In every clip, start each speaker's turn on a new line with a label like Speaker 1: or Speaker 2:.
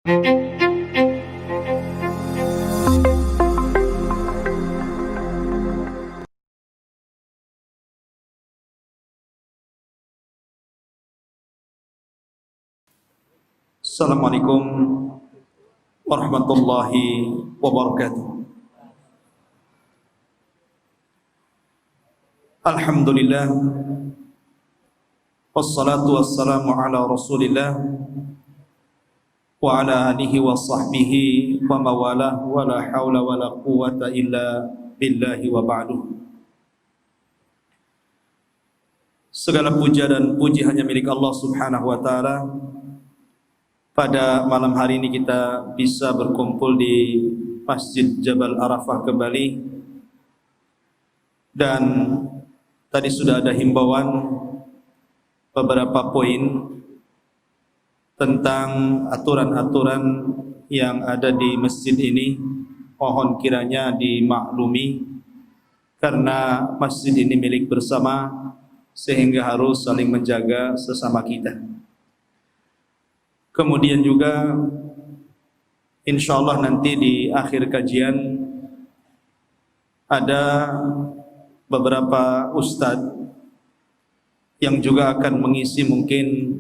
Speaker 1: Assalamualaikum warahmatullahi wabarakatuh. Alhamdulillah, wassalatu wassalamu ala rasulillah wa ala alihi wa sahbihi wa mawalah, wa la hawla wa la quwwata illa billahi wa ba'du. Segala puja dan puji hanya milik Allah subhanahu wa ta'ala. Pada malam hari ini kita bisa berkumpul di Masjid Jabal Arafah kembali. Dan tadi sudah ada himbauan beberapa poin tentang aturan-aturan yang ada di masjid ini. Mohon kiranya dimaklumi karena masjid ini milik bersama, sehingga harus saling menjaga sesama kita. Kemudian juga insyaallah nanti di akhir kajian ada beberapa ustadz yang juga akan mengisi mungkin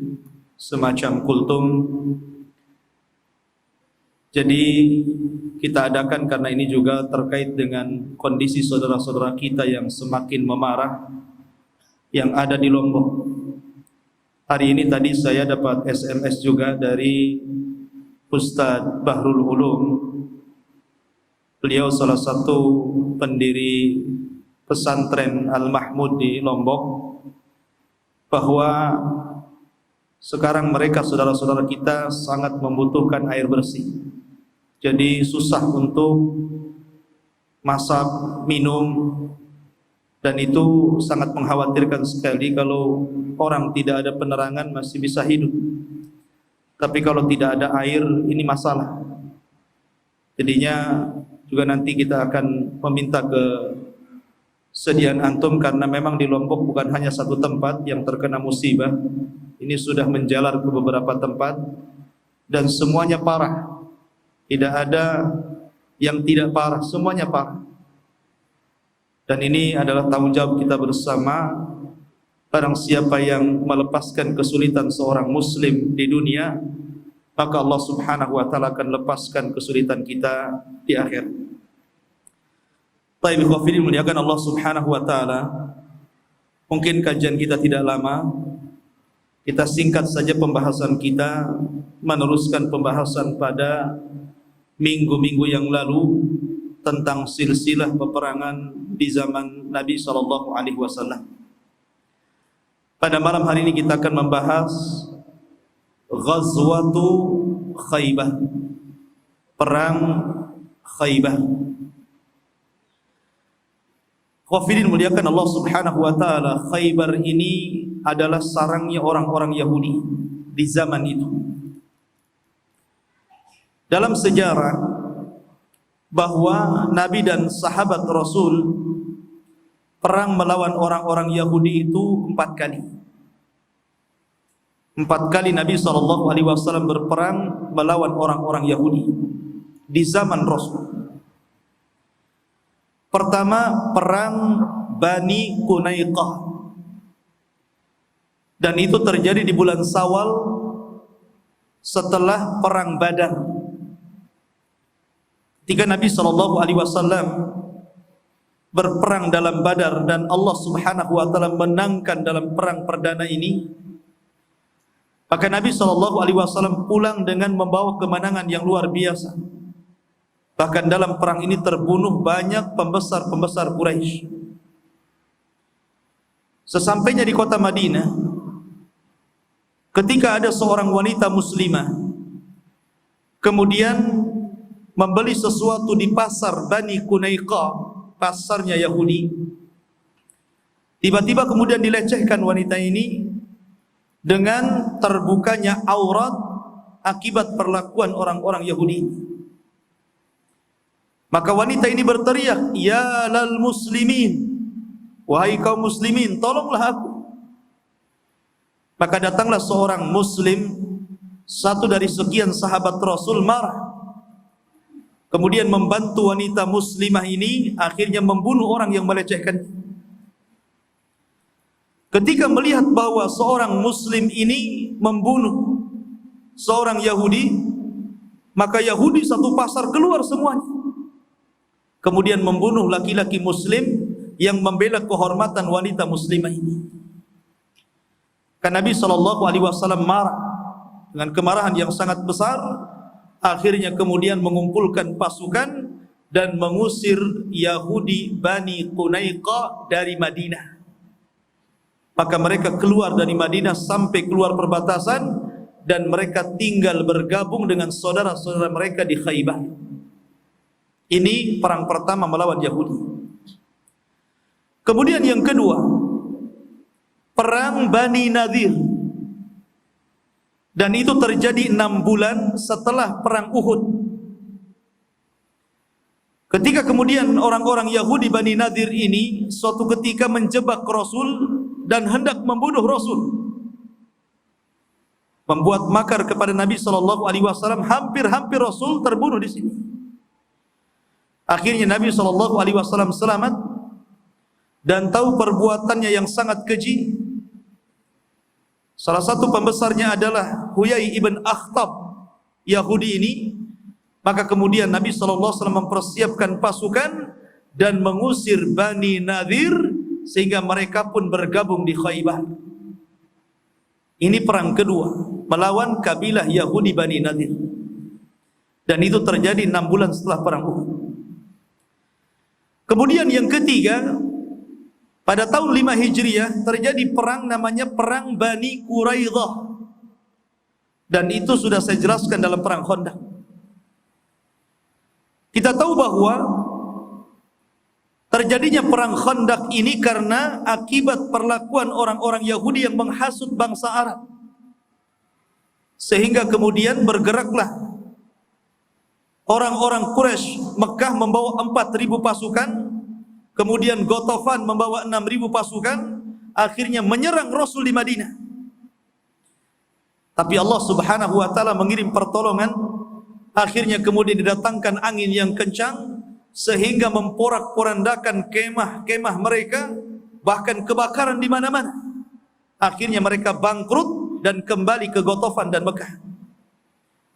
Speaker 1: semacam kultum. Jadi kita adakan karena ini juga terkait dengan kondisi saudara-saudara kita yang semakin memarah yang ada di Lombok. Hari ini tadi saya dapat SMS juga dari Ustadz Bahrul Ulum. Beliau salah satu pendiri pesantren Al-Mahmud di Lombok, bahwa sekarang mereka saudara-saudara kita sangat membutuhkan air bersih. Jadi susah untuk masak, minum, dan itu sangat mengkhawatirkan sekali. Kalau orang tidak ada penerangan masih bisa hidup, tapi kalau tidak ada air ini masalah. Jadinya juga nanti kita akan meminta kesediaan antum, karena memang di Lombok bukan hanya satu tempat yang terkena musibah. Ini sudah menjalar ke beberapa tempat dan semuanya parah. Tidak ada yang tidak parah, semuanya parah. Dan ini adalah tanggung jawab kita bersama. Barang siapa yang melepaskan kesulitan seorang muslim di dunia, maka Allah subhanahu wa ta'ala akan lepaskan kesulitan kita di akhir. Baik, ikhwafidin muliakan Allah subhanahu wa ta'ala. Mungkin kajian kita tidak lama, kita singkat saja pembahasan kita, meneruskan pembahasan pada minggu-minggu yang lalu tentang silsilah peperangan di zaman Nabi SAW. Pada malam hari ini kita akan membahas Ghazwatu Khaybah, Perang Khaybah. Khafidin muliakan Allah subhanahu wa ta'ala, Khaybar ini adalah sarangnya orang-orang Yahudi di zaman itu. Dalam sejarah bahwa Nabi dan sahabat Rasul perang melawan orang-orang Yahudi itu 4 kali. 4 kali Nabi SAW berperang melawan orang-orang Yahudi di zaman Rasul. Pertama, perang Bani Qunaiqah, dan itu terjadi di bulan Syawal setelah perang Badar. Ketika Nabi SAW berperang dalam Badar dan Allah subhanahu wa ta'ala menangkan dalam perang perdana ini, maka Nabi SAW pulang dengan membawa kemenangan yang luar biasa. Bahkan dalam perang ini terbunuh banyak pembesar-pembesar Quraisy. Sesampainya di kota Madinah, ketika ada seorang wanita muslimah kemudian membeli sesuatu di pasar Bani Qunaiqah, pasarnya Yahudi, tiba-tiba kemudian dilecehkan wanita ini dengan terbukanya aurat akibat perlakuan orang-orang Yahudi. Maka wanita ini berteriak, "Ya lal muslimin, wahai kaum muslimin, tolonglah aku." Maka datanglah seorang muslim satu dari sekian sahabat Rasul marah, kemudian membantu wanita muslimah ini, akhirnya membunuh orang yang melecehkan. Ketika melihat bahwa seorang muslim ini membunuh seorang Yahudi, maka Yahudi satu pasar keluar semuanya, kemudian membunuh laki-laki muslim yang membela kehormatan wanita muslimah ini. Kan Nabi SAW marah dengan kemarahan yang sangat besar, akhirnya kemudian mengumpulkan pasukan dan mengusir Yahudi Bani Qunaiqa dari Madinah. Maka mereka keluar dari Madinah sampai keluar perbatasan, dan mereka tinggal bergabung dengan saudara-saudara mereka di Khaybar. Ini perang pertama melawan Yahudi. Kemudian yang kedua, perang Bani Nadir. Dan itu terjadi 6 bulan setelah perang Uhud. Ketika kemudian orang-orang Yahudi Bani Nadir ini suatu ketika menjebak Rasul dan hendak membunuh Rasul, membuat makar kepada Nabi SAW, hampir-hampir Rasul terbunuh di sini. Akhirnya Nabi SAW selamat dan tahu perbuatannya yang sangat keji. Salah satu pembesarnya adalah Huyai ibn Akhtab, Yahudi ini. Maka kemudian Nabi SAW mempersiapkan pasukan dan mengusir Bani Nadir, sehingga mereka pun bergabung di Khaybar. Ini perang kedua melawan kabilah Yahudi Bani Nadir, dan itu terjadi 6 bulan setelah perang Uhud. Kemudian yang ketiga, pada tahun 5 Hijriah terjadi perang namanya perang Bani Quraidah, dan itu sudah saya jelaskan dalam perang Khandaq. Kita tahu bahwa terjadinya perang Khandaq ini karena akibat perlakuan orang-orang Yahudi yang menghasut bangsa Arab, sehingga kemudian bergeraklah orang-orang Quraisy Mekah membawa 4.000 pasukan, kemudian Ghatafan membawa 6.000 pasukan, akhirnya menyerang Rasul di Madinah. Tapi Allah Subhanahu wa taala mengirim pertolongan, akhirnya kemudian didatangkan angin yang kencang sehingga memporak-porandakan kemah-kemah mereka, bahkan kebakaran di mana-mana. Akhirnya mereka bangkrut dan kembali ke Ghatafan dan Mekah.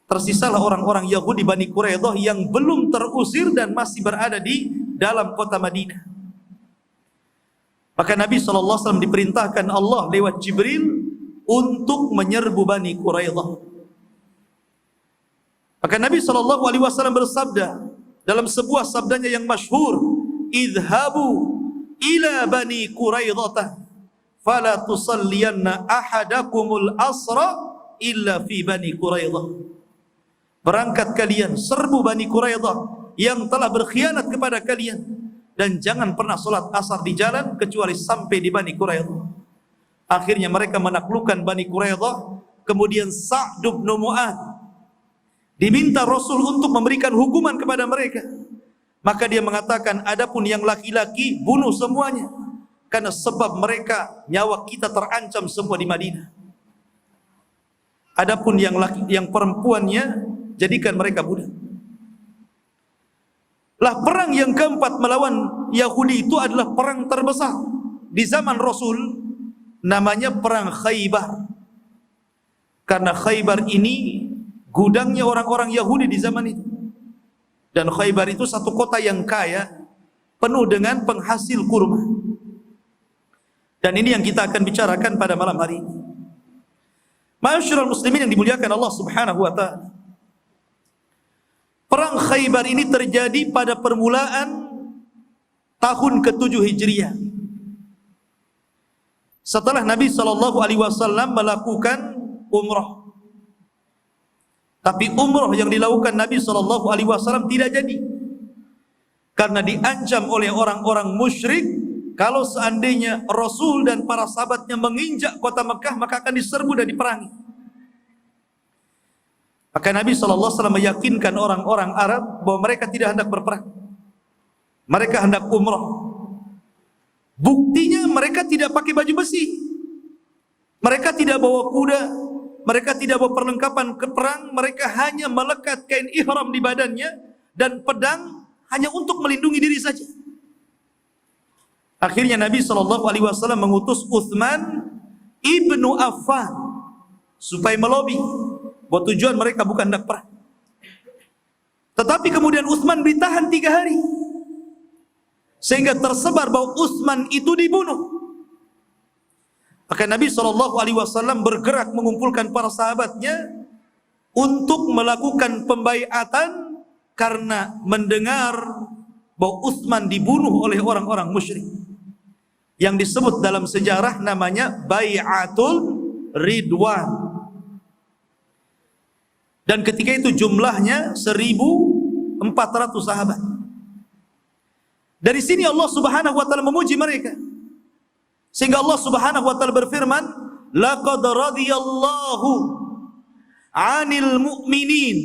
Speaker 1: Tersisalah orang-orang Yahudi Bani Quraidah yang belum terusir dan masih berada di dalam kota Madinah. Maka Nabi SAW diperintahkan Allah lewat Jibril untuk menyerbu Bani Quraidah. Maka Nabi SAW bersabda dalam sebuah sabdanya yang masyhur, "Idhabu ila Bani Quraidah fala tusalliyanna ahadakumul asra illa fi Bani Quraidah." Berangkat kalian, serbu Bani Quraidah yang telah berkhianat kepada kalian, dan jangan pernah salat asar di jalan kecuali sampai di Bani Quraidah. Akhirnya mereka menaklukkan Bani Quraidah. Kemudian Sa'd bin Mu'adz diminta Rasul untuk memberikan hukuman kepada mereka. Maka dia mengatakan, adapun yang laki-laki bunuh semuanya, karena sebab mereka nyawa kita terancam semua di Madinah. Adapun yang perempuannya jadikan mereka budak. Lah, perang yang keempat melawan Yahudi itu adalah perang terbesar di zaman Rasul, namanya perang Khaybar. Karena Khaybar ini gudangnya orang-orang Yahudi di zaman itu. Dan Khaybar itu satu kota yang kaya, penuh dengan penghasil kurma. Dan ini yang kita akan bicarakan pada malam hari ini. Ma'asyiral muslimin yang dimuliakan Allah Subhanahu wa taala. Perang Khaybar ini terjadi pada permulaan tahun ke-7 Hijriah. Setelah Nabi SAW melakukan umrah. Tapi umrah yang dilakukan Nabi SAW tidak jadi, karena diancam oleh orang-orang musyrik, kalau seandainya Rasul dan para sahabatnya menginjak kota Mekah, maka akan diserbu dan diperangi. Maka Nabi SAW meyakinkan orang-orang Arab bahwa mereka tidak hendak berperang, mereka hendak umrah. Buktinya mereka tidak pakai baju besi, mereka tidak bawa kuda, mereka tidak bawa perlengkapan ke perang, mereka hanya melekat kain ihram di badannya dan pedang hanya untuk melindungi diri saja. Akhirnya Nabi SAW mengutus Utsman ibnu Affan supaya melobi bahwa tujuan mereka bukan hendak perang. Tetapi kemudian Utsman ditahan 3 hari, sehingga tersebar bahwa Utsman itu dibunuh. Maka Nabi SAW bergerak mengumpulkan para sahabatnya untuk melakukan pembaiatan karena mendengar bahwa Utsman dibunuh oleh orang-orang musyrik, yang disebut dalam sejarah namanya Bai'atul Ridwan. Dan ketika itu jumlahnya 1.400 sahabat. Dari sini Allah Subhanahu wa taala memuji mereka. Sehingga Allah Subhanahu wa taala berfirman, laqad radiyallahu 'anil mu'minin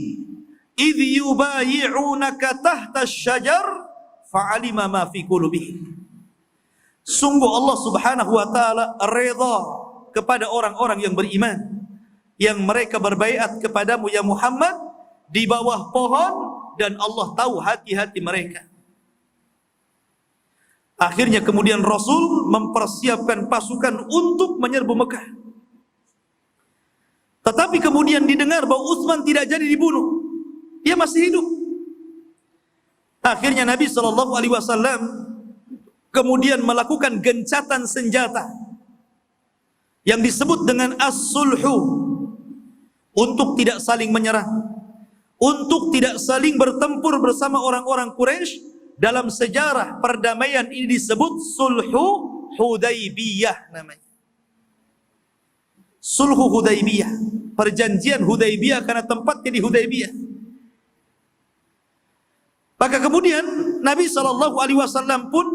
Speaker 1: idh yubayi'unaka tahta asy-syajar fa'alima ma fi qulubihim. Sungguh Allah Subhanahu wa taala redha kepada orang-orang yang beriman yang mereka berbaiat kepadamu ya Muhammad di bawah pohon, dan Allah tahu hati-hati mereka. Akhirnya kemudian Rasul mempersiapkan pasukan untuk menyerbu Mekah. Tetapi kemudian didengar bahwa Utsman tidak jadi dibunuh, dia masih hidup. Akhirnya Nabi SAW kemudian melakukan gencatan senjata yang disebut dengan as-sulhu, untuk tidak saling menyerang, untuk tidak saling bertempur bersama orang-orang Quraisy. Dalam sejarah perdamaian ini disebut Sulhu Hudaybiyah namanya. Sulhu Hudaybiyah, perjanjian Hudaybiyah, karena tempatnya di Hudaybiyah. Maka kemudian Nabi SAW pun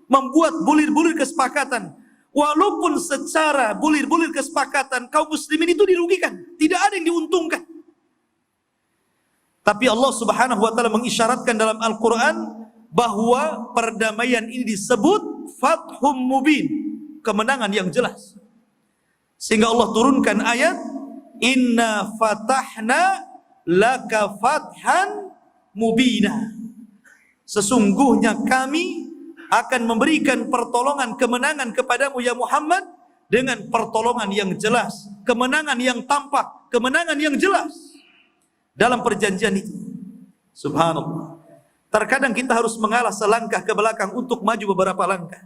Speaker 1: membuat bulir-bulir kesepakatan. Walaupun secara bulir-bulir kesepakatan kaum muslimin itu dirugikan, tidak ada yang diuntungkan. Tapi Allah Subhanahu wa taala mengisyaratkan dalam Al-Qur'an bahwa perdamaian ini disebut Fathum Mubin, kemenangan yang jelas. Sehingga Allah turunkan ayat, Inna fatahna laka fathan mubina. Sesungguhnya kami akan memberikan pertolongan kemenangan kepadamu ya Muhammad dengan pertolongan yang jelas, kemenangan yang tampak, kemenangan yang jelas dalam perjanjian itu. Subhanallah. Terkadang kita harus mengalah selangkah ke belakang untuk maju beberapa langkah.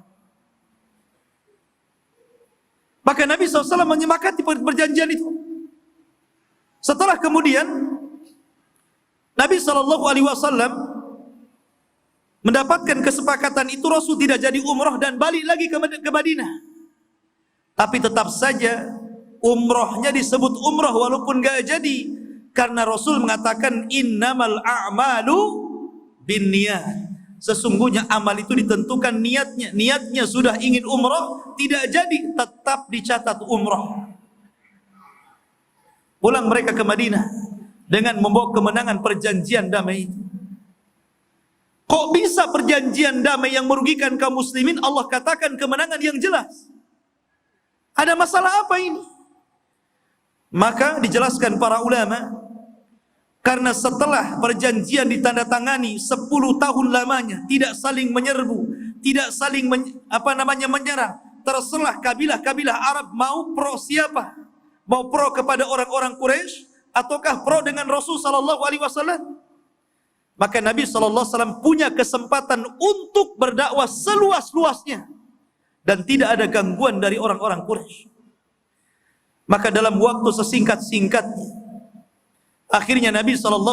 Speaker 1: Maka Nabi SAW menyepakati perjanjian itu. Setelah kemudian Nabi SAW mendapatkan kesepakatan itu, Rasul tidak jadi umrah dan balik lagi ke Madinah. Tapi tetap saja umrahnya disebut umrah walaupun gak jadi, karena Rasul mengatakan innamal a'malu bin niat. Sesungguhnya amal itu ditentukan niatnya. Niatnya sudah ingin umrah, tidak jadi, tetap dicatat umrah. Pulang mereka ke Madinah dengan membawa kemenangan perjanjian damai itu. Kok bisa perjanjian damai yang merugikan kaum muslimin Allah katakan kemenangan yang jelas? Ada masalah apa ini? Maka dijelaskan para ulama, karena setelah perjanjian ditandatangani 10 tahun lamanya, tidak saling menyerbu, tidak saling menyerang, terselah kabilah-kabilah Arab mau pro siapa? Mau pro kepada orang-orang Quraisy ataukah pro dengan Rasul SAW? Maka Nabi SAW punya kesempatan untuk berdakwah seluas-luasnya dan tidak ada gangguan dari orang-orang Quraisy. Maka dalam waktu sesingkat-singkatnya, akhirnya Nabi SAW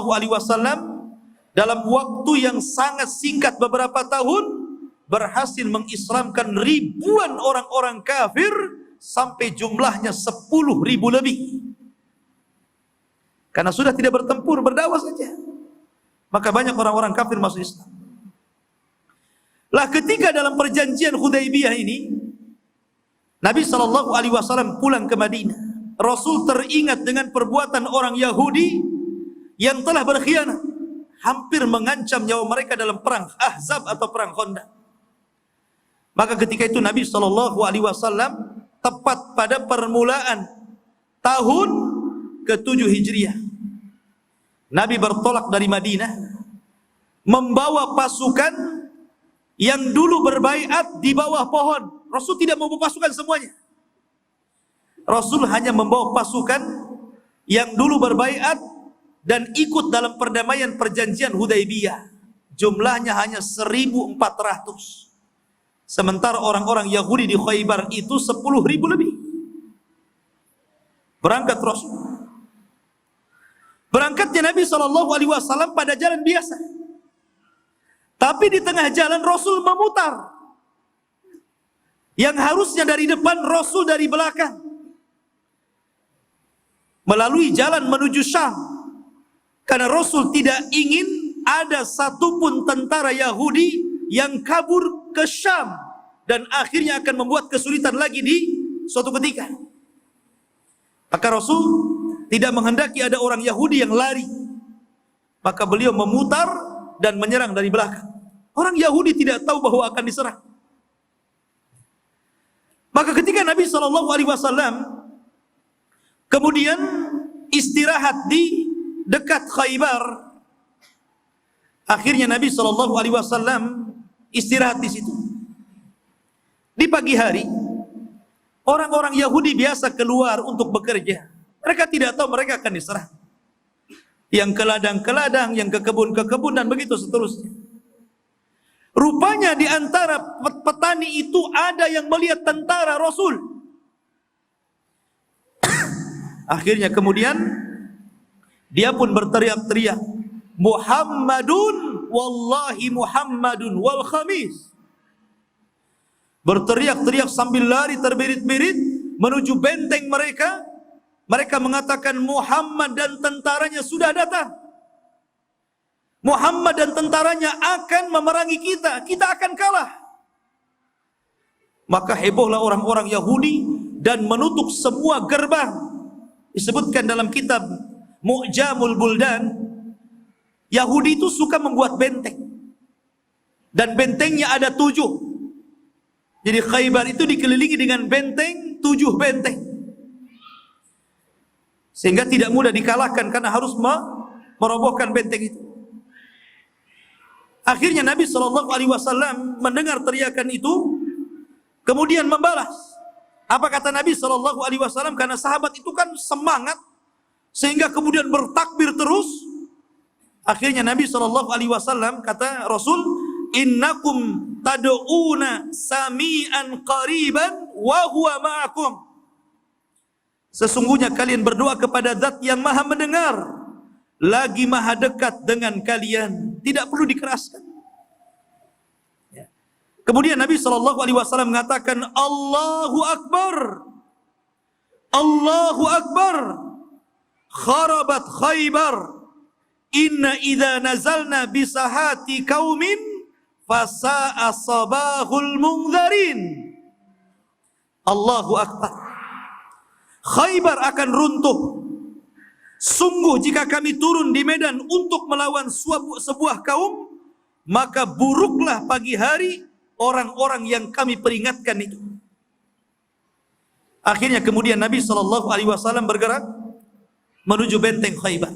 Speaker 1: dalam waktu yang sangat singkat beberapa tahun berhasil mengislamkan ribuan orang-orang kafir sampai jumlahnya 10.000 lebih. Karena sudah tidak bertempur, berdakwah saja, maka banyak orang-orang kafir masuk Islam. Lah ketika dalam perjanjian Hudaybiyah ini Nabi SAW pulang ke Madinah, Rasul teringat dengan perbuatan orang Yahudi yang telah berkhianat, hampir mengancam nyawa mereka dalam perang Ahzab atau perang Khandaq. Maka ketika itu Nabi SAW tepat pada permulaan tahun ke-7 Hijriah. Nabi bertolak dari Madinah membawa pasukan yang dulu berbaiat di bawah pohon. Rasul tidak membawa pasukan semuanya. Rasul hanya membawa pasukan yang dulu berbaiat dan ikut dalam perdamaian perjanjian Hudaybiyah. Jumlahnya hanya 1.400. Sementara orang-orang Yahudi di Khaybar itu 10.000 lebih. Berangkat Rasul. Berangkatnya Nabi SAW pada jalan biasa. Tapi di tengah jalan Rasul memutar. Yang harusnya dari depan, Rasul dari belakang. Melalui jalan menuju Syam. Karena Rasul tidak ingin ada satupun tentara Yahudi yang kabur ke Syam. Dan akhirnya akan membuat kesulitan lagi di suatu ketika. Maka Rasul tidak menghendaki ada orang Yahudi yang lari. Maka beliau memutar dan menyerang dari belakang. Orang Yahudi tidak tahu bahwa akan diserang. Maka ketika Nabi SAW kemudian istirahat di dekat Khaybar, akhirnya Nabi SAW istirahat di situ. Di pagi hari, orang-orang Yahudi biasa keluar untuk bekerja. Mereka tidak tahu mereka akan diserang. Yang ke ladang-ke-ladang, yang ke kebun-ke-kebun, dan begitu seterusnya. Rupanya di antara petani itu ada yang melihat tentara Rasul. Akhirnya kemudian dia pun berteriak-teriak, Muhammadun, wallahi Muhammadun wal khamis. Berteriak-teriak sambil lari terbirit-birit menuju benteng mereka. Mereka mengatakan Muhammad dan tentaranya sudah datang. Muhammad dan tentaranya akan memerangi kita. Kita akan kalah. Maka hebohlah orang-orang Yahudi dan menutup semua gerbang. Disebutkan dalam kitab Mu'jamul Buldan, Yahudi itu suka membuat benteng. Dan bentengnya ada 7. Jadi Khaybar itu dikelilingi dengan benteng, 7 benteng. Sehingga tidak mudah dikalahkan karena harus merobohkan benteng itu. Akhirnya Nabi SAW mendengar teriakan itu, kemudian membalas. Apa kata Nabi SAW? Karena sahabat itu kan semangat, sehingga kemudian bertakbir terus. Akhirnya Nabi SAW kata Rasul, Innakum tad'una sami'an qariban wa huwa ma'akum. Sesungguhnya kalian berdoa kepada Zat yang Maha mendengar, lagi Maha dekat dengan kalian. Tidak perlu dikeraskan. Ya. Kemudian Nabi SAW mengatakan, Allahu Akbar, Allahu Akbar, kharabat Khaybar, inna idha nazalna bisahati kaumin fasa'a sabahul mungzarin. Allahu Akbar. Khaybar akan runtuh. Sungguh jika kami turun di medan untuk melawan sebuah kaum, maka buruklah pagi hari orang-orang yang kami peringatkan itu. Akhirnya kemudian Nabi SAW bergerak menuju benteng Khaybar.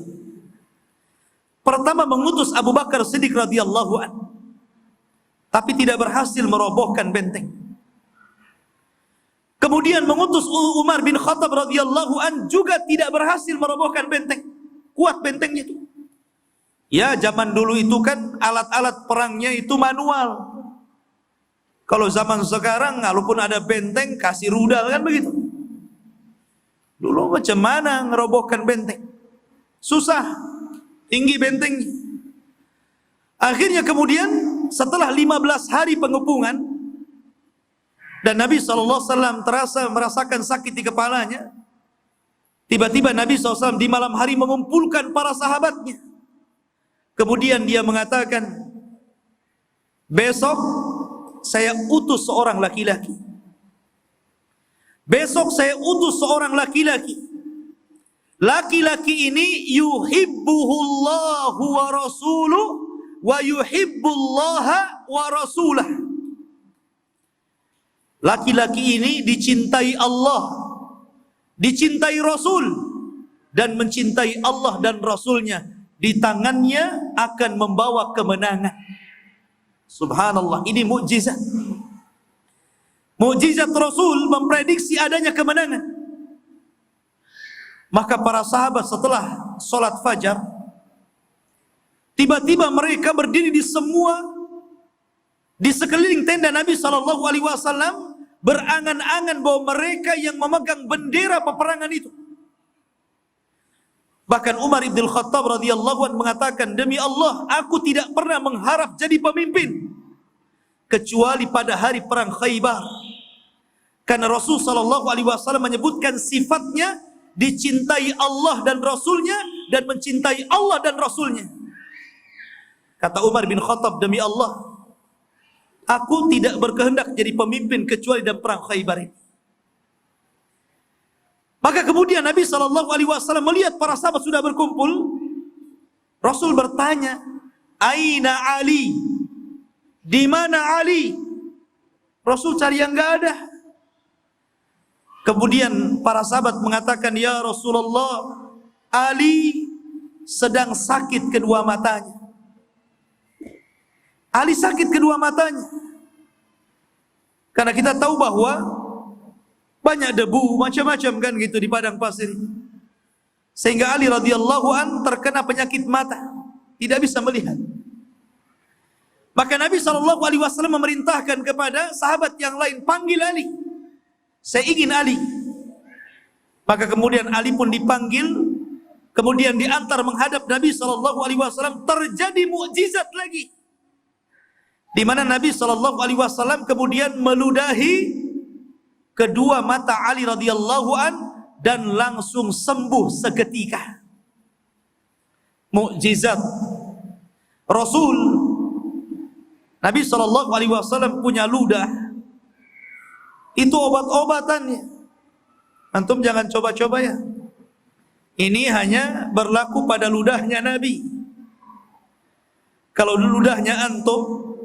Speaker 1: Pertama mengutus Abu Bakar Siddiq radhiyallahu anhu, tapi tidak berhasil merobohkan benteng. Kemudian mengutus Umar bin Khattab radhiyallahu an, juga tidak berhasil merobohkan benteng. Kuat bentengnya itu. Ya, zaman dulu itu kan alat-alat perangnya itu manual. Kalau zaman sekarang walaupun ada benteng kasih rudal kan begitu. Dulu macam mana ngerobohkan benteng? Susah. Tinggi bentengnya. Akhirnya kemudian setelah 15 hari pengepungan dan Nabi SAW merasakan sakit di kepalanya, tiba-tiba Nabi SAW di malam hari mengumpulkan para sahabatnya. Kemudian dia mengatakan, besok saya utus seorang laki-laki. Besok saya utus seorang laki-laki. Laki-laki ini yuhibbuhullahu wa rasuluh wa yuhibbullaha wa rasulah. Laki-laki ini dicintai Allah, dicintai Rasul, dan mencintai Allah dan Rasulnya, di tangannya akan membawa kemenangan. Subhanallah, ini mukjizat. Mukjizat Rasul memprediksi adanya kemenangan. Maka para sahabat setelah sholat fajar, tiba-tiba mereka berdiri di sekeliling tenda Nabi SAW, berangan-angan bahwa mereka yang memegang bendera peperangan itu. Bahkan Umar ibn Khattab radhiyallahu anhu mengatakan, demi Allah, aku tidak pernah mengharap jadi pemimpin kecuali pada hari perang Khaybar. Karena Rasul SAW menyebutkan sifatnya dicintai Allah dan Rasulnya dan mencintai Allah dan Rasulnya. Kata Umar bin Khattab, demi Allah, aku tidak berkehendak jadi pemimpin kecuali dalam perang Khaybar ini. Maka kemudian Nabi SAW melihat para sahabat sudah berkumpul. Rasul bertanya, Aina Ali? Di mana Ali? Rasul cari yang enggak ada. Kemudian para sahabat mengatakan, ya Rasulullah, Ali sedang sakit kedua matanya. Ali sakit kedua matanya. Karena kita tahu bahwa banyak debu, macam-macam kan gitu di padang pasir. Sehingga Ali radhiyallahu an terkena penyakit mata, tidak bisa melihat. Maka Nabi SAW memerintahkan kepada sahabat yang lain, panggil Ali. Saya ingin Ali. Maka kemudian Ali pun dipanggil, kemudian diantar menghadap Nabi SAW. Terjadi mukjizat lagi, di mana Nabi SAW kemudian meludahi kedua mata Ali radhiyallahu an dan langsung sembuh seketika. Mukjizat Rasul. Nabi SAW punya ludah, itu obat-obatannya. Antum jangan coba-coba ya. Ini hanya berlaku pada ludahnya Nabi. Kalau ludahnya antum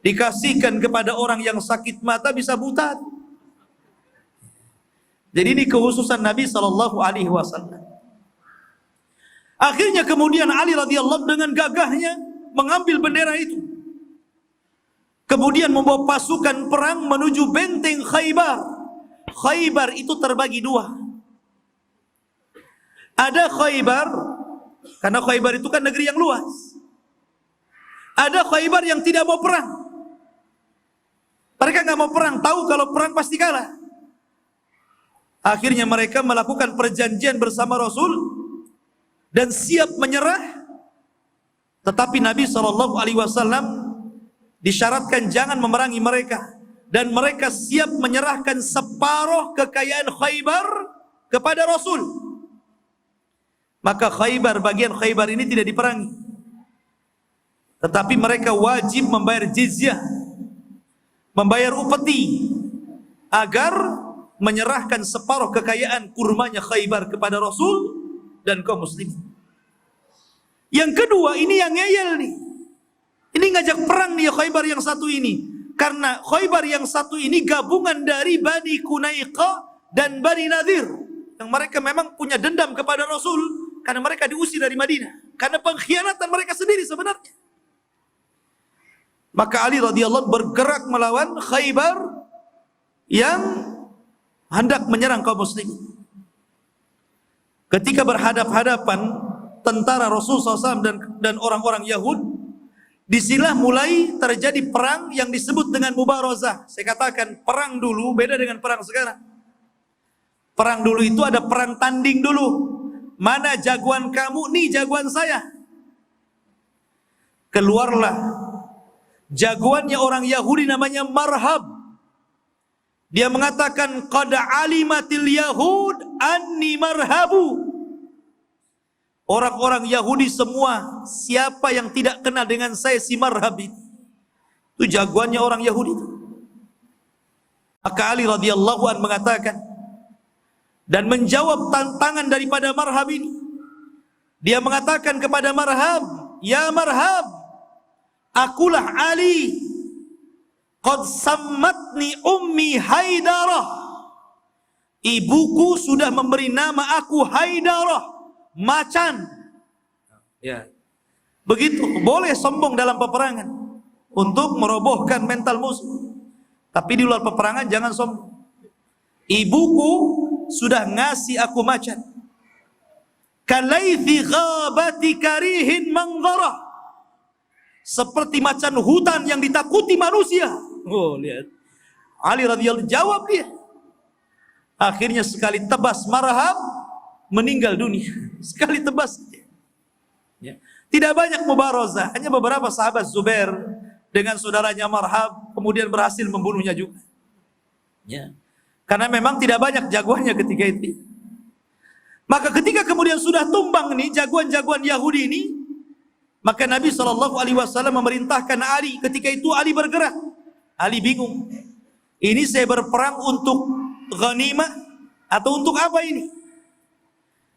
Speaker 1: dikasihkan kepada orang yang sakit mata, bisa buta. Jadi ini kekhususan Nabi SAW. Akhirnya kemudian Ali radhiyallahu dengan gagahnya mengambil bendera itu, kemudian membawa pasukan perang menuju benteng Khaybar. Khaybar itu terbagi dua. Ada Khaybar, karena Khaybar itu kan negeri yang luas. Ada Khaybar yang tidak mau perang. Mereka nggak mau perang, tahu kalau perang pasti kalah. Akhirnya mereka melakukan perjanjian bersama Rasul dan siap menyerah. Tetapi Nabi SAW disyaratkan jangan memerangi mereka, dan mereka siap menyerahkan separuh kekayaan Khaybar kepada Rasul. Maka Khaybar, bagian Khaybar ini tidak diperangi, tetapi mereka wajib membayar jizyah, membayar upeti, agar menyerahkan separuh kekayaan kurmanya Khaybar kepada Rasul dan kaum muslimin. Yang kedua, ini yang ngeyel nih. Ini ngajak perang nih Khaybar yang satu ini. Karena Khaybar yang satu ini gabungan dari Bani Qunaiqah dan Bani Nadir, yang mereka memang punya dendam kepada Rasul karena mereka diusir dari Madinah, karena pengkhianatan mereka sendiri sebenarnya. Maka Ali radhiyallahu bergerak melawan Khaybar yang hendak menyerang kaum muslimin. Ketika berhadap-hadapan tentara Rasul SAW dan orang-orang Yahud, disinilah mulai terjadi perang yang disebut dengan mubarazah. Saya katakan, perang dulu beda dengan perang sekarang. Perang dulu itu ada perang tanding dulu. Mana jagoan kamu, nih jagoan saya. Keluarlah jagoannya orang Yahudi namanya Marhab. Dia mengatakan, qad alimatil yahud anni marhabu. Orang-orang Yahudi semua, siapa yang tidak kenal dengan saya si Marhab itu jagoannya orang Yahudi itu. Maka Ali radhiyallahu an mengatakan dan menjawab tantangan daripada Marhab ini. Dia mengatakan kepada Marhab, ya Marhab, akulah Ali. Qad sammatni ummi Haidarah. Ibuku sudah memberi nama aku Haidarah. macan. Ya. Begitu, boleh sombong dalam peperangan untuk merobohkan mental musuh. Tapi di luar peperangan jangan sombong. Ibuku sudah ngasih aku macan. Kalaithi ghabati karihin manzarah. Seperti macan hutan yang ditakuti manusia. Oh, lihat. Ali radhiyallahu jawab dia. Akhirnya sekali tebas marhab meninggal dunia. Sekali tebas. Ya. Tidak banyak mubarazah, hanya beberapa sahabat Zubair dengan saudaranya Marhab kemudian berhasil membunuhnya juga. Ya. Karena memang tidak banyak jagoannya ketika itu. Maka ketika kemudian sudah tumbang nih jagoan-jagoan Yahudi ini, maka Nabi SAW memerintahkan Ali. Ketika itu Ali bergerak. Ali bingung. Ini saya berperang untuk ghanimah atau untuk apa ini?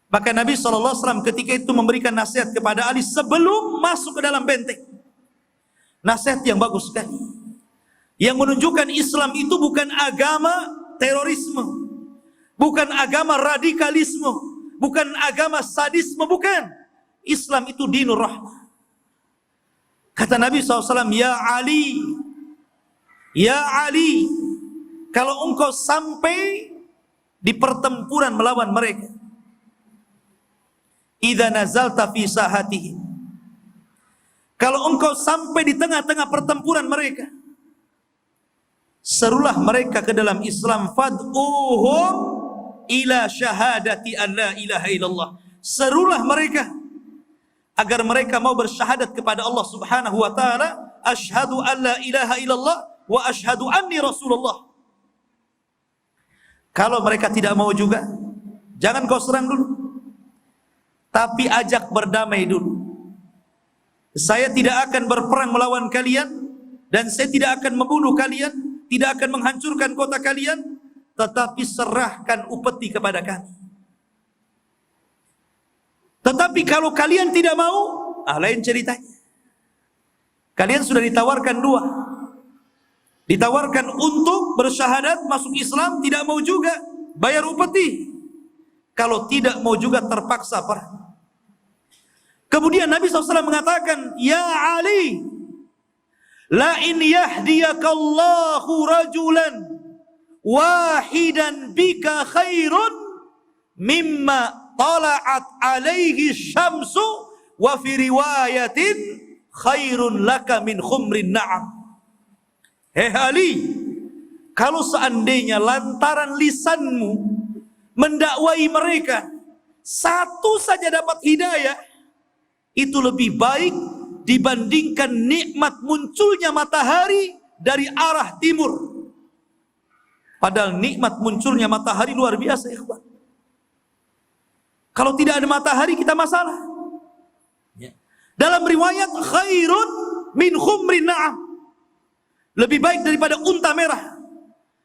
Speaker 1: Maka Nabi SAW ketika itu memberikan nasihat kepada Ali sebelum masuk ke dalam benteng. Nasihat yang bagus sekali. Yang menunjukkan Islam itu bukan agama terorisme. Bukan agama radikalisme. Bukan agama sadisme. Bukan. Islam itu dinur rahmah. Kata Nabi SAW, Ya Ali. Ya Ali. Kalau engkau sampai di pertempuran melawan mereka. Idza nazalta fi sahatihim. Kalau engkau sampai di tengah-tengah pertempuran mereka, serulah mereka ke dalam Islam, fad'uhum ila syahadati an la ilaha illallah. Serulah mereka agar mereka mau bersyahadat kepada Allah Subhanahu wa taala, asyhadu an la ilaha illallah wa asyhadu anni rasulullah. Kalau mereka tidak mau juga, jangan kau serang dulu. Tapi ajak berdamai dulu. Saya tidak akan berperang melawan kalian, dan saya tidak akan membunuh kalian, tidak akan menghancurkan kota kalian, tetapi serahkan upeti kepada kami. Tetapi kalau kalian tidak mau, lain ceritanya. Kalian sudah ditawarkan dua. Ditawarkan untuk bersyahadat, masuk Islam, tidak mau juga, bayar upeti. Kalau tidak mau juga terpaksa perang. Kemudian Nabi SAW mengatakan, Ya Ali, la in yahdiyakallahu rajulan wahidan bika khairun mimma tala'at alaihi syamsu wa fi riwayatin khairun laka min khumrin na'am. Hei Ali, kalau seandainya lantaran lisanmu mendakwai mereka, satu saja dapat hidayah, itu lebih baik dibandingkan nikmat munculnya matahari dari arah timur. Padahal nikmat munculnya matahari luar biasa, ikhwan. Kalau tidak ada matahari kita masalah. Dalam riwayat khairun min khumrin na'am. Lebih baik daripada unta merah.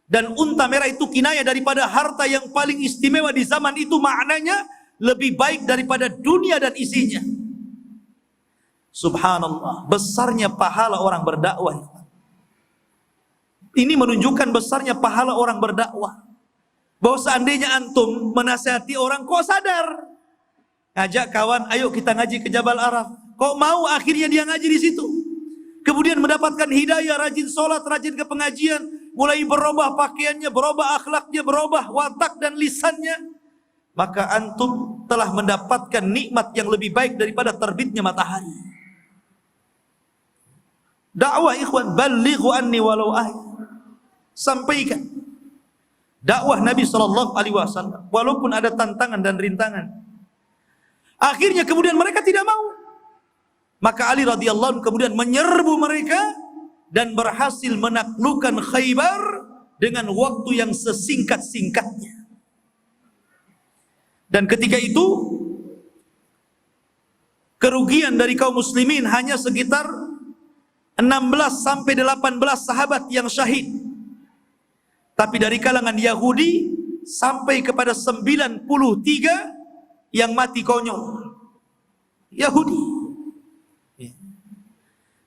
Speaker 1: Dan unta merah itu kinayah daripada harta yang paling istimewa di zaman itu, maknanya lebih baik daripada dunia dan isinya. Subhanallah, besarnya pahala orang berdakwah. Ini menunjukkan besarnya pahala orang berdakwah. Bahwa seandainya antum menasihati orang, kok sadar? Ngajak kawan, ayo kita ngaji ke Jabal Araf. Kok mau akhirnya dia ngaji di situ? Kemudian mendapatkan hidayah, rajin sholat, rajin ke pengajian, mulai berubah pakaiannya, berubah akhlaknya, berubah watak dan lisannya. Maka antum telah mendapatkan nikmat yang lebih baik daripada terbitnya matahari. Dakwah, ikhwan, balighu anni walau ayat. Sampaikan dakwah Nabi SAW walaupun ada tantangan dan rintangan. Akhirnya kemudian mereka tidak mau. Maka Ali radhiyallahu anhu kemudian menyerbu mereka dan berhasil menaklukkan Khaybar dengan waktu yang sesingkat-singkatnya. Dan ketika itu kerugian dari kaum muslimin hanya sekitar 16 sampai 18 sahabat yang syahid. Tapi dari kalangan Yahudi sampai kepada 93 yang mati konyol. Yahudi.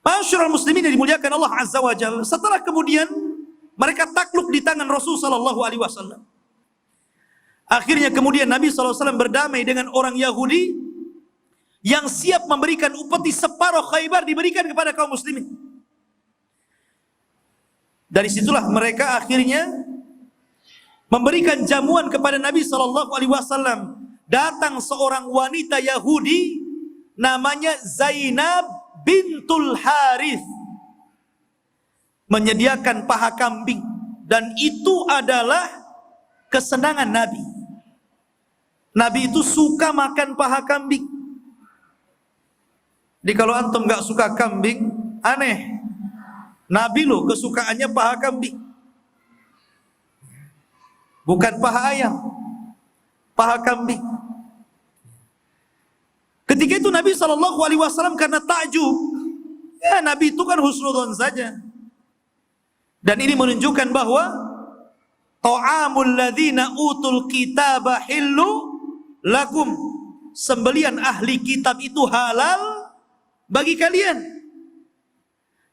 Speaker 1: Masyarul muslimin yang dimuliakan Allah Azza wa Jalla. Setelah kemudian mereka takluk di tangan Rasul sallallahu alaihi wasallam. Akhirnya kemudian Nabi SAW berdamai dengan orang Yahudi yang siap memberikan upeti separuh Khaybar diberikan kepada kaum muslimin. Dari situlah mereka akhirnya memberikan jamuan kepada Nabi SAW. Datang seorang wanita Yahudi namanya Zainab bintul Harith, menyediakan paha kambing, dan itu adalah kesenangan Nabi. Nabi itu suka makan paha kambing. Jadi kalau antum gak suka kambing, aneh. Nabi loh kesukaannya paha kambing, bukan paha ayam, paha kambing. Ketika itu Nabi SAW karena takjub, ya Nabi itu kan husnudzon saja. Dan ini menunjukkan bahwa ta'amul ladzina utul kitaba hillu lakum, sembelian ahli kitab itu halal bagi kalian.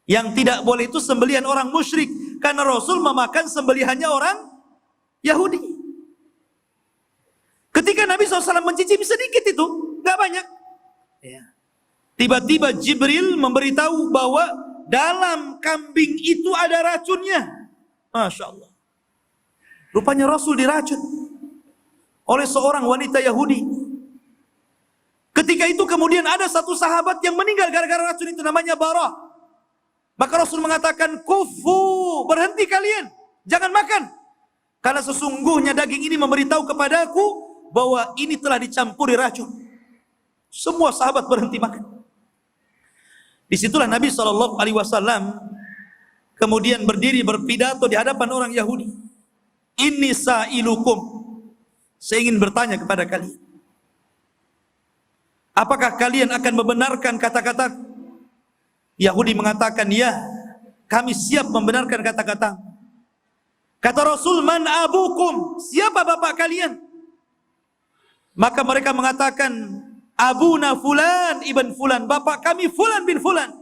Speaker 1: Yang tidak boleh itu sembelihan orang musyrik, karena Rasul memakan sembelihannya orang Yahudi. Ketika Nabi SAW mencicipi sedikit itu, gak banyak, tiba-tiba Jibril memberitahu bahwa dalam kambing itu ada racunnya. Masya Allah. Rupanya Rasul diracun oleh seorang wanita Yahudi. Ketika itu kemudian ada satu sahabat yang meninggal gara-gara racun itu, namanya Barah. Maka Rasul mengatakan, kufu, berhenti kalian, jangan makan. Karena sesungguhnya daging ini memberitahu kepadaku bahwa ini telah dicampuri racun. Semua sahabat berhenti makan. Disitulah Nabi SAW kemudian berdiri berpidato di hadapan orang Yahudi. Inni sa'ilukum, saya ingin bertanya kepada kalian, apakah kalian akan membenarkan kata-kata? Yahudi mengatakan, ya, kami siap membenarkan kata-kata. Kata Rasul, man abukum, siapa bapak kalian? Maka mereka mengatakan, abuna fulan ibn fulan, bapak kami fulan bin fulan.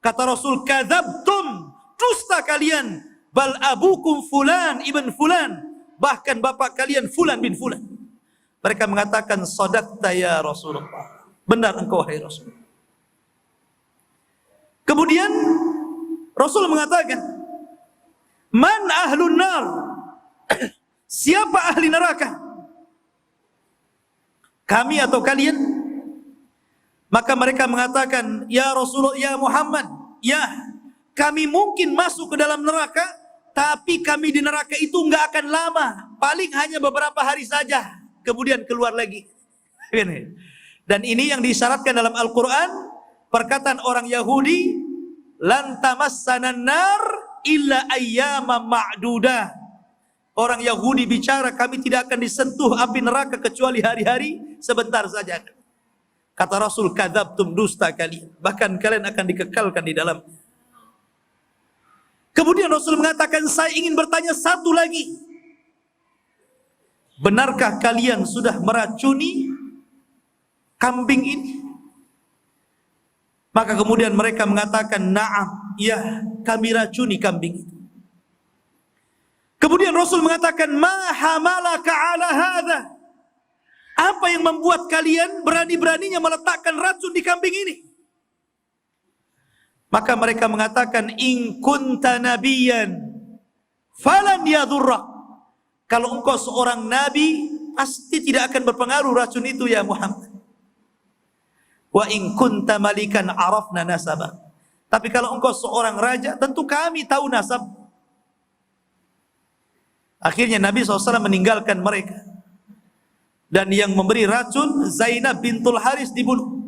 Speaker 1: Kata Rasul, kadzabtum, dusta kalian. Bal abukum fulan ibn fulan, bahkan bapak kalian fulan bin fulan. Mereka mengatakan, sadaqta ya Rasulullah, benar engkau wahai Rasul. Kemudian Rasul mengatakan, man ahlun nar, siapa ahli neraka? Kami atau kalian? Maka mereka mengatakan, ya Rasulullah, ya Muhammad, ya, kami mungkin masuk ke dalam neraka, tapi kami di neraka itu enggak akan lama, paling hanya beberapa hari saja, kemudian keluar lagi. Dan ini yang disyaratkan dalam Al-Quran. Perkataan orang Yahudi, lan tamassanan nar illa ayyama ma'dudah. Orang Yahudi bicara, kami tidak akan disentuh api neraka kecuali hari-hari sebentar saja. Kata Rasul, kadzabtum, dusta kalian, bahkan kalian akan dikekalkan di dalam. Kemudian Rasul mengatakan, saya ingin bertanya satu lagi. Benarkah kalian sudah meracuni kambing ini? Maka kemudian mereka mengatakan, na'am, ya, kami racuni kambing itu. Kemudian Rasul mengatakan, ma hamalaka ala hadha, apa yang membuat kalian berani-beraninya meletakkan racun di kambing ini? Maka mereka mengatakan, in kunta nabiyan falan yadurrak, kalau engkau seorang nabi, pasti tidak akan berpengaruh racun itu ya Muhammad. Wa in kunta malikan arafna nasabah, tapi kalau engkau seorang raja, tentu kami tahu nasab. Akhirnya Nabi SAW meninggalkan mereka, dan yang memberi racun Zainab bintul Haris dibunuh.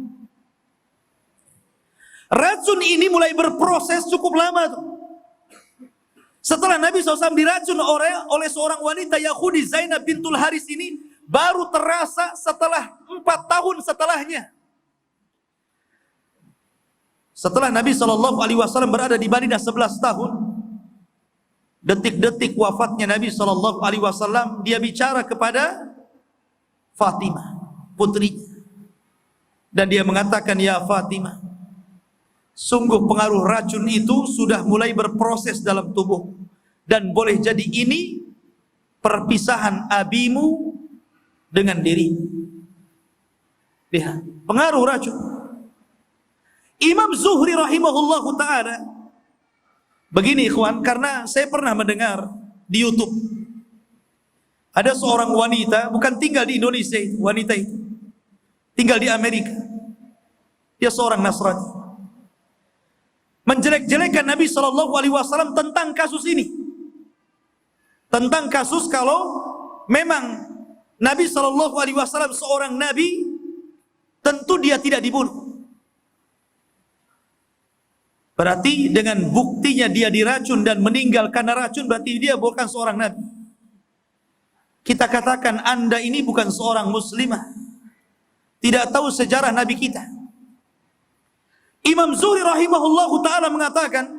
Speaker 1: Racun ini mulai berproses cukup lama tuh. Setelah Nabi SAW diracun oleh seorang wanita Yahudi, Zainab bintul Haris ini baru terasa setelah 4 tahun setelahnya. Setelah Nabi SAW berada di Madinah 11 tahun, detik-detik wafatnya Nabi SAW, dia bicara kepada Fatimah, putrinya. Dan dia mengatakan, ya Fatimah, sungguh pengaruh racun itu sudah mulai berproses dalam tubuh. Dan boleh jadi ini perpisahan abimu dengan diri. Lihat, pengaruh racun. Imam Zuhri rahimahullahu ta'ala, begini ikhwan, karena saya pernah mendengar di YouTube, ada seorang wanita, bukan tinggal di Indonesia, wanita itu tinggal di Amerika. Dia seorang Nasrani, menjelek-jelekan Nabi SAW tentang kasus ini, tentang kasus kalau memang Nabi SAW seorang Nabi, tentu dia tidak dibunuh. Berarti dengan buktinya dia diracun dan meninggal karena racun, berarti dia bukan seorang Nabi. Kita katakan Anda ini bukan seorang muslimah, tidak tahu sejarah Nabi kita. Imam Zuhri rahimahullahu ta'ala mengatakan,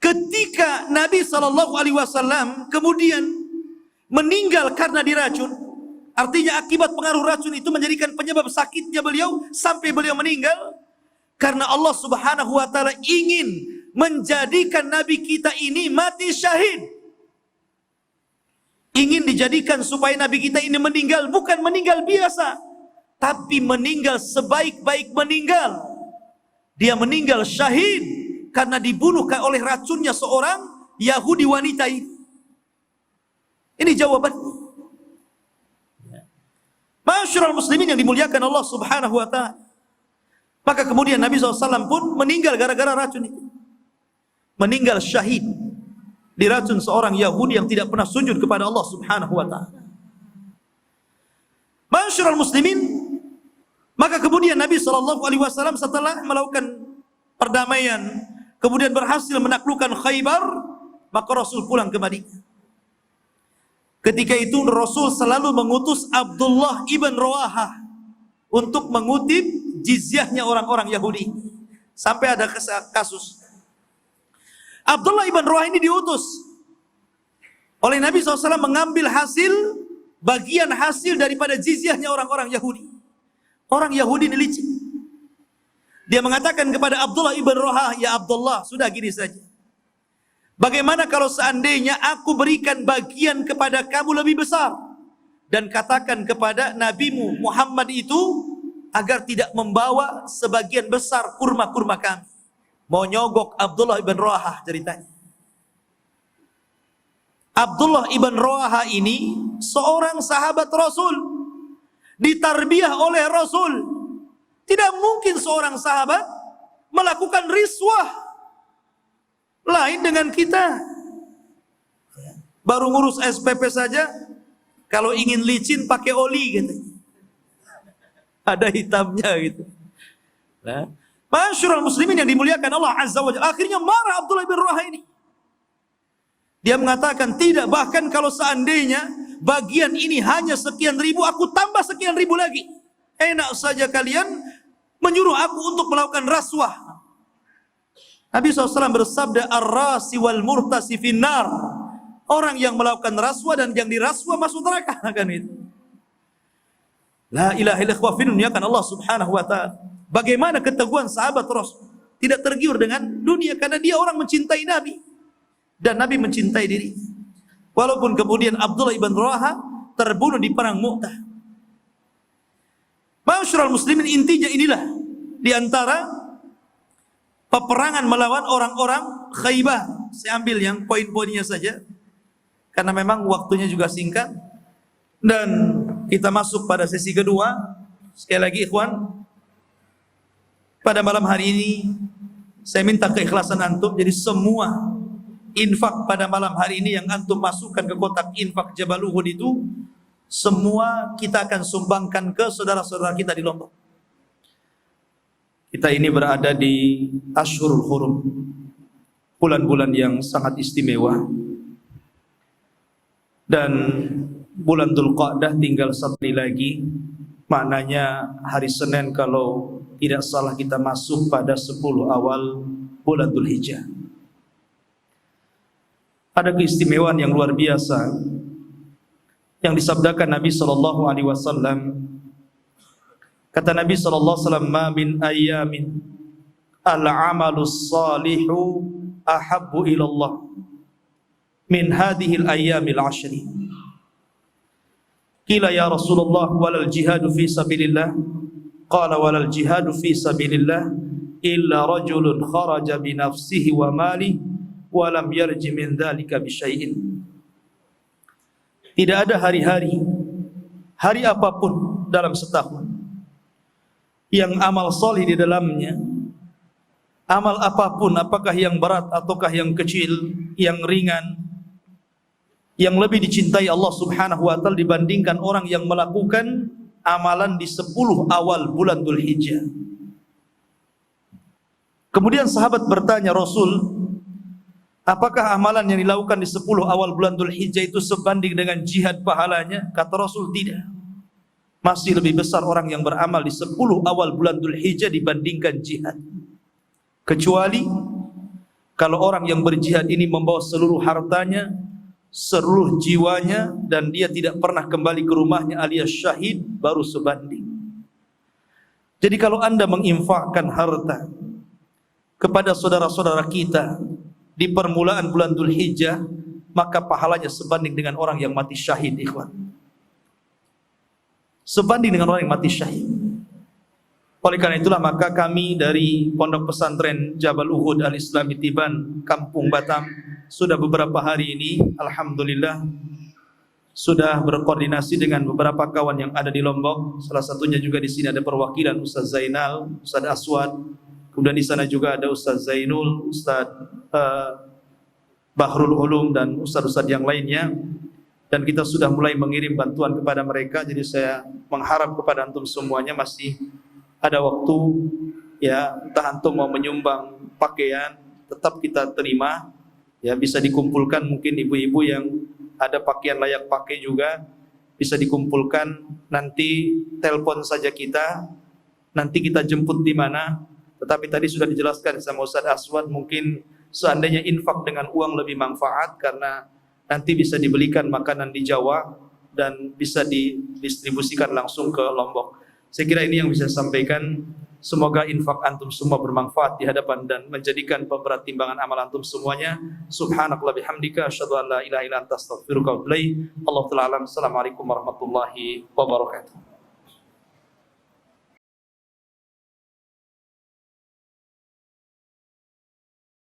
Speaker 1: ketika Nabi SAW kemudian meninggal karena diracun, artinya akibat pengaruh racun itu menjadikan penyebab sakitnya beliau sampai beliau meninggal, karena Allah Subhanahu wa ta'ala ingin menjadikan Nabi kita ini mati syahid. Ingin dijadikan supaya Nabi kita ini meninggal, bukan meninggal biasa, tapi meninggal sebaik-baik meninggal. Dia meninggal syahid karena dibunuh oleh racunnya seorang Yahudi wanita ini. Ini jawaban. Masyarul muslimin yang dimuliakan Allah Subhanahu wa ta'ala. Maka kemudian Nabi SAW pun meninggal gara-gara racun itu. Meninggal syahid diracun seorang Yahudi yang tidak pernah sujud kepada Allah Subhanahu wa ta'ala. Masyarul muslimin, maka kemudian Nabi SAW setelah melakukan perdamaian, kemudian berhasil menaklukkan Khaybar, maka Rasul pulang ke Madinah. Ketika itu Rasul selalu mengutus Abdullah ibn Rawahah untuk mengutip jizyahnya orang-orang Yahudi. Sampai ada kasus Abdullah ibn Rawahah ini diutus oleh Nabi SAW mengambil bagian hasil daripada jizyahnya orang-orang Yahudi. Orang Yahudi ini licik. Dia mengatakan kepada Abdullah ibn Rawahah, ya Abdullah, sudah gini saja. Bagaimana kalau seandainya aku berikan bagian kepada kamu lebih besar, dan katakan kepada nabimu Muhammad itu agar tidak membawa sebagian besar kurma-kurma kami. Mau nyogok Abdullah ibn Rawahah ceritanya. Abdullah ibn Rawahah ini seorang sahabat Rasul, ditarbiyah oleh Rasul. Tidak mungkin seorang sahabat melakukan riswah. Lain dengan kita, baru ngurus SPP saja, kalau ingin licin pakai oli gitu, ada hitamnya gitu. Nah, masyarul muslimin yang dimuliakan Allah Azza wa Jalla, akhirnya marah Abdullah bin Rawahah ini. Dia mengatakan, tidak, bahkan kalau seandainya bagian ini hanya sekian ribu, aku tambah sekian ribu lagi. Enak saja kalian menyuruh aku untuk melakukan raswah. Nabi SAW bersabda, ar-rasi wal murtasi finnar. Orang yang melakukan raswa dan yang diraswa masuk neraka, kan itu. La ilaha illallah, kan Allah Subhanahu wa ta'ala. Bagaimana keteguhan sahabat Rasul, tidak tergiur dengan dunia karena dia orang mencintai Nabi dan Nabi mencintai diri. Walaupun kemudian Abdullah ibn Rawahah terbunuh di perang Mu'tah. Masyarul muslimin, intinya inilah di antara peperangan melawan orang-orang Khaybar. Saya ambil yang poin-poinnya saja, karena memang waktunya juga singkat. Dan kita masuk pada sesi kedua. Sekali lagi ikhwan, pada malam hari ini saya minta keikhlasan antum. Jadi semua infak pada malam hari ini yang antum masukkan ke kotak infak Jabal Uhud itu, semua kita akan sumbangkan ke saudara-saudara kita di Lombok. Kita ini berada di Ashhurul Hurum, bulan-bulan yang sangat istimewa. Dan bulan Dzulqa'dah tinggal satu hari lagi. Maknanya hari Senin kalau tidak salah kita masuk pada 10 awal bulan Dzulhijjah. Ada keistimewaan yang luar biasa yang disabdakan Nabi SAW. Kata Nabi SAW, ma min ayyamin al-amalus salihu ahabbu ilallah min hadhil ayyamil ashri. Qila ya Rasulullah walal jihadu fi sabilillah. Qala walal jihadu fi sabilillah illa rajulun kharaja bi nafsihi wa malihi wa lam yarji min dzalika bi syai'in. Tidak ada hari apapun dalam setahun yang amal soleh di dalamnya, amal apapun, apakah yang berat ataukah yang kecil, yang ringan, yang lebih dicintai Allah Subhanahu wa taala dibandingkan orang yang melakukan amalan di 10 awal bulan Dzulhijjah. Kemudian sahabat bertanya, Rasul, apakah amalan yang dilakukan di 10 awal bulan Dzulhijjah itu sebanding dengan jihad pahalanya? Kata Rasul, tidak. Masih lebih besar orang yang beramal di 10 awal bulan Dzulhijjah dibandingkan jihad. Kecuali kalau orang yang berjihad ini membawa seluruh hartanya, seluruh jiwanya, dan dia tidak pernah kembali ke rumahnya alias syahid, baru sebanding. Jadi kalau Anda menginfakkan harta kepada saudara-saudara kita di permulaan bulan Dzulhijjah, maka pahalanya sebanding dengan orang yang mati syahid, ikhwan. Sebanding dengan orang yang mati syahid. Oleh karena itulah maka kami dari Pondok Pesantren Jabal Uhud Al-Islami Tiban, Kampung Batam, sudah beberapa hari ini alhamdulillah sudah berkoordinasi dengan beberapa kawan yang ada di Lombok. Salah satunya juga di sini ada perwakilan Ustaz Zainal, Ustaz Aswad, kemudian di sana juga ada Ustaz Zainul, Ustaz Bahrul Ulum, dan ustaz-ustaz yang lainnya. Dan kita sudah mulai mengirim bantuan kepada mereka. Jadi saya mengharap kepada antum semuanya masih ada waktu, ya, entah antum mau menyumbang pakaian, tetap kita terima, ya, bisa dikumpulkan. Mungkin ibu-ibu yang ada pakaian layak pakai juga bisa dikumpulkan. Nanti telepon saja kita, nanti kita jemput di mana. Tetapi tadi sudah dijelaskan sama Ustaz Aswad, mungkin seandainya infak dengan uang lebih manfaat, karena nanti bisa dibelikan makanan di Jawa dan bisa didistribusikan langsung ke Lombok. Saya kira ini yang bisa saya sampaikan. Semoga infak antum semua bermanfaat di hadapan dan menjadikan pemberat timbangan amal antum semuanya. Subhanakallah bihamdika asyhadu an la ilaha illa anta astaghfiruka wa atubu ilaik. Allahu ta'ala alam. Assalamualaikum warahmatullahi wabarakatuh.